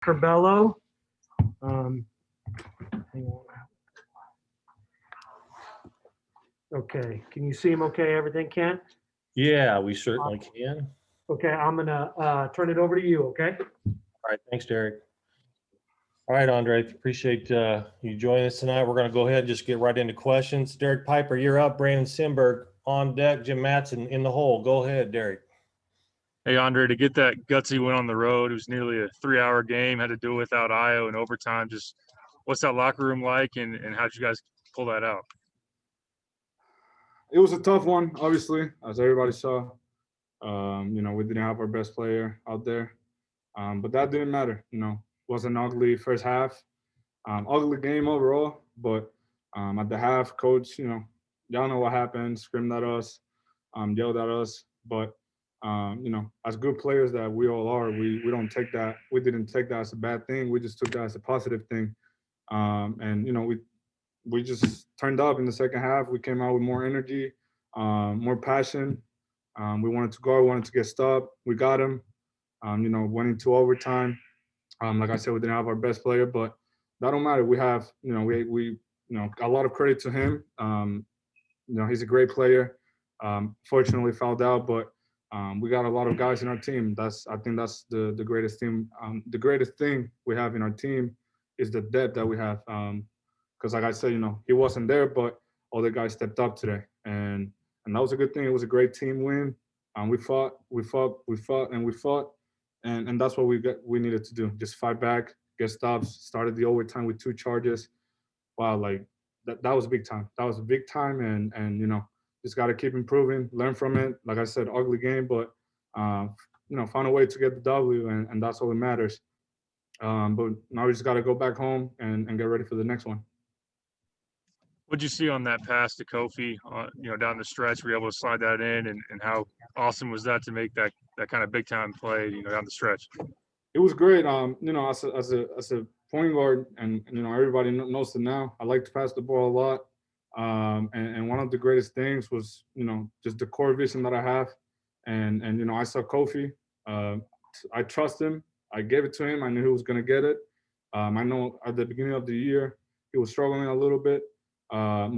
Curbelo. Hang on. Okay, can you see him okay, everything, Kent? Yeah, we certainly can. Okay, I'm gonna turn it over to you, okay? All right, thanks, Derek. All right, Andre, appreciate you joining us tonight. We're going to go ahead and just get right into questions. Derek Piper, you're up. Brandon Simberg on deck. Jim Matson in the hole. Go ahead, Derek. Hey, Andre, to get that gutsy win on the road, it was nearly a 3-hour game, had to do it without Io in overtime. Just what's that locker room like, and how'd you guys pull that out? It was a tough one, obviously, as everybody saw. We didn't have our best player out there, but that didn't matter. It was an ugly first half, ugly game overall. But at the half, coach, y'all know what happened. Screamed at us, yelled at us. But as good players that we all are, we don't take that. We didn't take that as a bad thing. We just took that as a positive thing. We just turned up in the second half. We came out with more energy, more passion. We wanted to go, wanted to get stopped. We got him. Went into overtime. Like I said, we didn't have our best player, but that don't matter. We have, we a lot of credit to him. He's a great player. Fortunately fouled out, but we got a lot of guys in our team. I think that's the greatest team. The greatest thing we have in our team is the depth that we have. Because like I said, he wasn't there, but all the guys stepped up today, and that was a good thing. It was a great team win. We fought, and that's what we needed to do. Just fight back, get stops. Started the overtime with 2 charges. Wow, like that was big time. That was a big time, and just got to keep improving, learn from it. Like I said, ugly game, but found a way to get the W, and that's all that matters. But now we just got to go back home and get ready for the next one. What'd you see on that pass to Kofi, down the stretch? Were you able to slide that in, and how awesome was that to make that kind of big time play, down the stretch? It was great. As a point guard, and everybody knows it now. I like to pass the ball a lot. And one of the greatest things was just the core vision that I have, and I saw Kofi. I trust him. I gave it to him. I knew he was gonna get it. I know at the beginning of the year he was struggling a little bit. But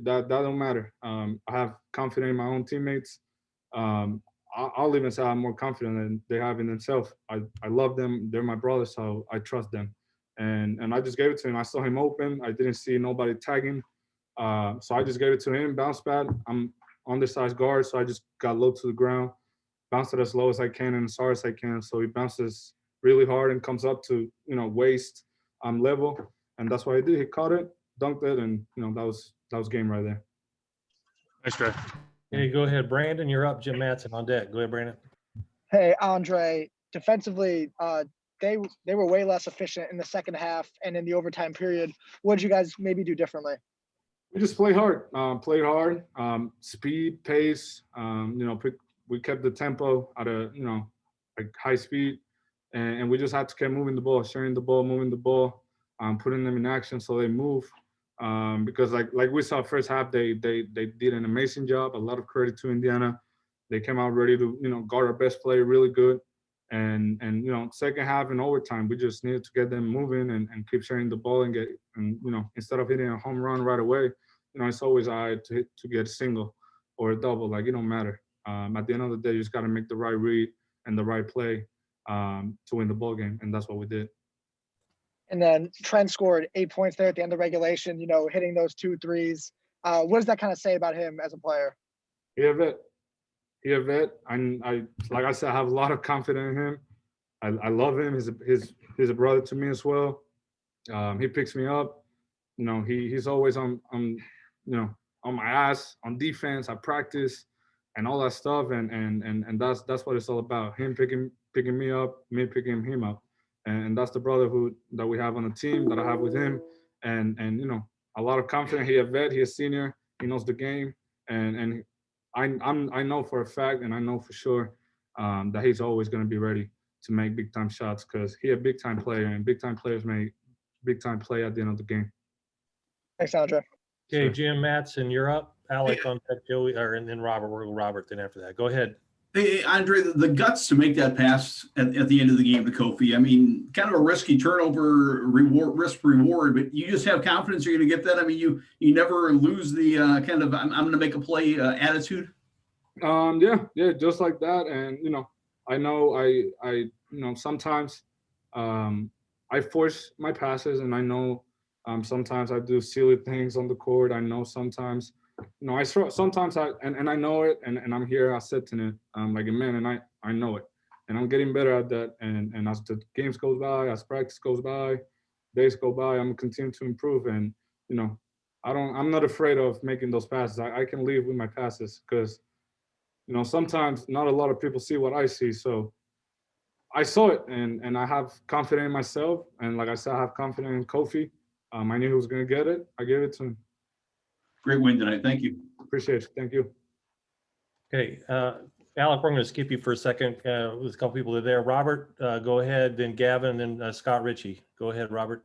that don't matter. I have confidence in my own teammates. I'll even say I'm more confident than they have in themselves. I love them. They're my brothers, so I trust them. And I just gave it to him. I saw him open. I didn't see nobody tagging. So I just gave it to him. Bounce pad. I'm undersized guard, so I just got low to the ground, bounced it as low as I can and as hard as I can. So he bounces really hard and comes up to waist level, and that's what I did. He caught it, dunked it, and that was game right there. Nice try. Hey, go ahead, Brandon. You're up. Jim Matson on deck. Go ahead, Brandon. Hey, Andre. Defensively, they were way less efficient in the second half and in the overtime period. What did you guys maybe do differently? We just played hard. Speed, pace. We kept the tempo at a high speed, and we just had to keep moving the ball, sharing the ball, moving the ball, putting them in action so they move. Because like we saw first half, they did an amazing job. A lot of credit to Indiana. They came out ready to guard our best player really good. And second half and overtime, we just needed to get them moving and keep sharing the ball and instead of hitting a home run right away, it's always all right to get a single or a double. Like, it don't matter. At the end of the day, you just got to make the right read and the right play to win the ball game, and that's what we did. And then Trent scored 8 points there at the end of regulation, hitting those 2 threes. What does that kind of say about him as a player? He a vet. I like I said, I have a lot of confidence in him. I love him. He's a brother to me as well. He picks me up. He's always on my ass on defense. I practice and all that stuff, and that's what it's all about. Him picking me up, me picking him up, and that's the brotherhood that we have on the team that I have with him, and a lot of confidence. He a vet. He a senior. He knows the game, and I know for a fact, and I know for sure that he's always going to be ready to make big time shots because he's a big time player, and big time players make big time play at the end of the game. Thanks, Andre. Okay, Jim Matson, you're up. Alec on deck, Joey, and then Robert. We'll go Robert then after that. Go ahead. Hey, Andre, the guts to make that pass at the end of the game to Kofi. I mean, kind of a risky turnover risk reward, but you just have confidence you're going to get that. I mean, you never lose the kind of I'm going to make a play attitude. Yeah, just like that. And I know sometimes I force my passes, and I know sometimes I do silly things on the court. I know sometimes sometimes and I know it, and I'm here accepting it like a man, and I know it, and I'm getting better at that. And as the games goes by, as practice goes by, days go by, I'm continuing to improve. And I'm not afraid of making those passes. I can live with my passes because sometimes not a lot of people see what I see. So I saw it, and I have confidence in myself. And like I said, I have confidence in Kofi. I knew he was going to get it. I gave it to him. Great win tonight. Thank you. Appreciate it. Thank you. Okay, Alec, we're going to skip you for a second. There's a couple people that are there. Robert, go ahead, then Gavin, then Scott Ritchie. Go ahead, Robert.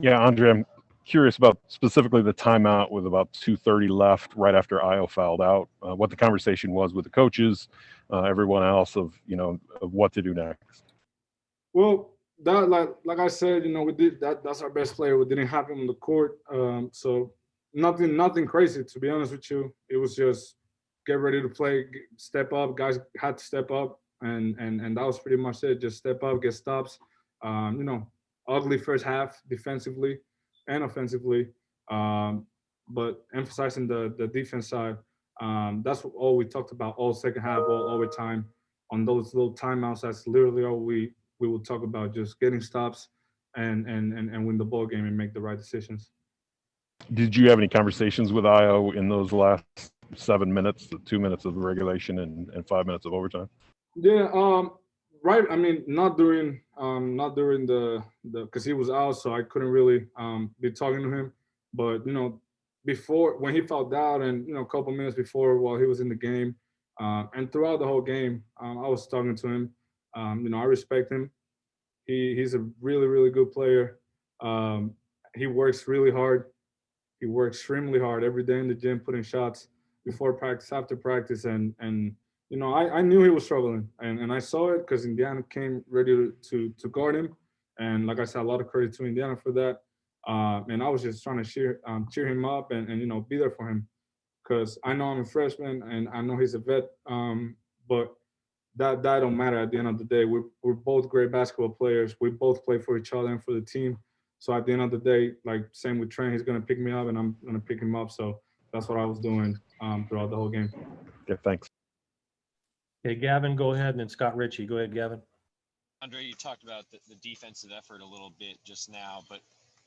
Yeah, Andre, I'm curious about specifically the timeout with about 2:30 left right after Io fouled out, what the conversation was with the coaches, everyone else of what to do next. Well, that like I said, we did that. That's our best player. We didn't have him on the court, so nothing crazy, to be honest with you. It was just get ready to play, step up. Guys had to step up, and that was pretty much it. Just step up, get stops. Ugly first half defensively and offensively, but emphasizing the defense side. That's all we talked about all second half, all overtime. On those little timeouts, that's literally all we will talk about, just getting stops and win the ball game and make the right decisions. Did you have any conversations with Io in those last 7 minutes, the 2 minutes of regulation and 5 minutes of overtime? Yeah, right. I mean, not during the because he was out, so I couldn't really be talking to him. But before, when he fouled out, and a couple minutes before, while he was in the game, and throughout the whole game, I was talking to him. I respect him. He's a really, really good player. He works really hard. He works extremely hard every day in the gym, putting shots before practice, after practice, and I knew he was struggling, and I saw it because Indiana came ready to guard him, and like I said, a lot of credit to Indiana for that. And I was just trying to cheer him up and be there for him, because I know I'm a freshman and I know he's a vet, but that don't matter at the end of the day. We're both great basketball players. We both play for each other and for the team. So at the end of the day, like same with Trent, he's gonna pick me up and I'm gonna pick him up. So that's what I was doing throughout the whole game. Okay, thanks. Okay, Gavin, go ahead, and then Scott Ritchie. Go ahead, Gavin. Andre, you talked about the defensive effort a little bit just now, but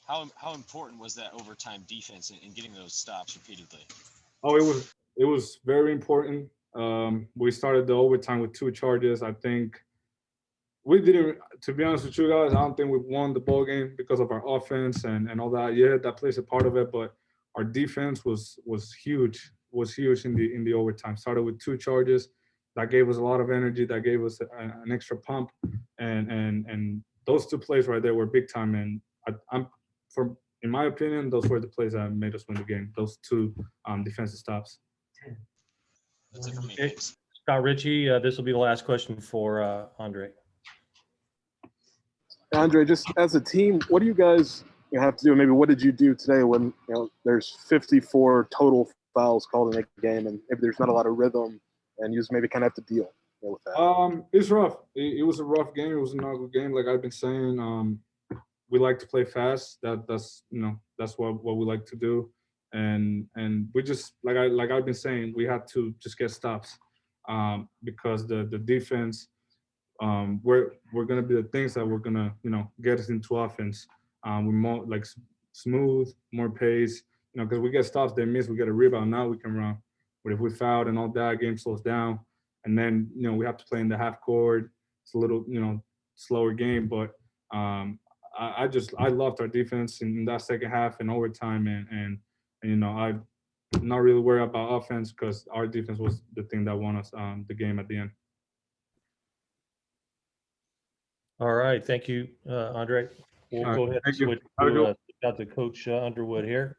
how important was that overtime defense in getting those stops repeatedly? Oh, it was very important. We started the overtime with 2 charges. I think we didn't, to be honest with you guys, I don't think we won the ball game because of our offense and all that. Yeah, that plays a part of it, but our defense was huge in the overtime. Started with 2 charges. That gave us a lot of energy. That gave us an extra pump, and those 2 plays right there were big time. And in my opinion, those were the plays that made us win the game. Those 2 defensive stops. That's it for me. Okay. Thanks. Scott Ritchie, this will be the last question for Andre. Andre, just as a team, what do you guys have to do? Maybe what did you do today when there's 54 total fouls called in a game, and maybe there's not a lot of rhythm, and you just maybe kind of have to deal with that? It's rough. It was a rough game. It was an ugly game, like I've been saying. We like to play fast. That's what we like to do, and we just like I've been saying, we had to just get stops, because the defense. We're gonna be the things that we're gonna get us into offense. We're more like smooth, more pace. Because we get stops, they miss, we get a rebound. Now we can run. But if we fouled and all that, game slows down, and then we have to play in the half court. It's a little slower game, but I loved our defense in that second half and overtime, and I'm not really worried about offense because our defense was the thing that won us the game at the end. All right, thank you, Andre. We'll All right, go ahead and thank you. switch Have a good to Coach Underwood here.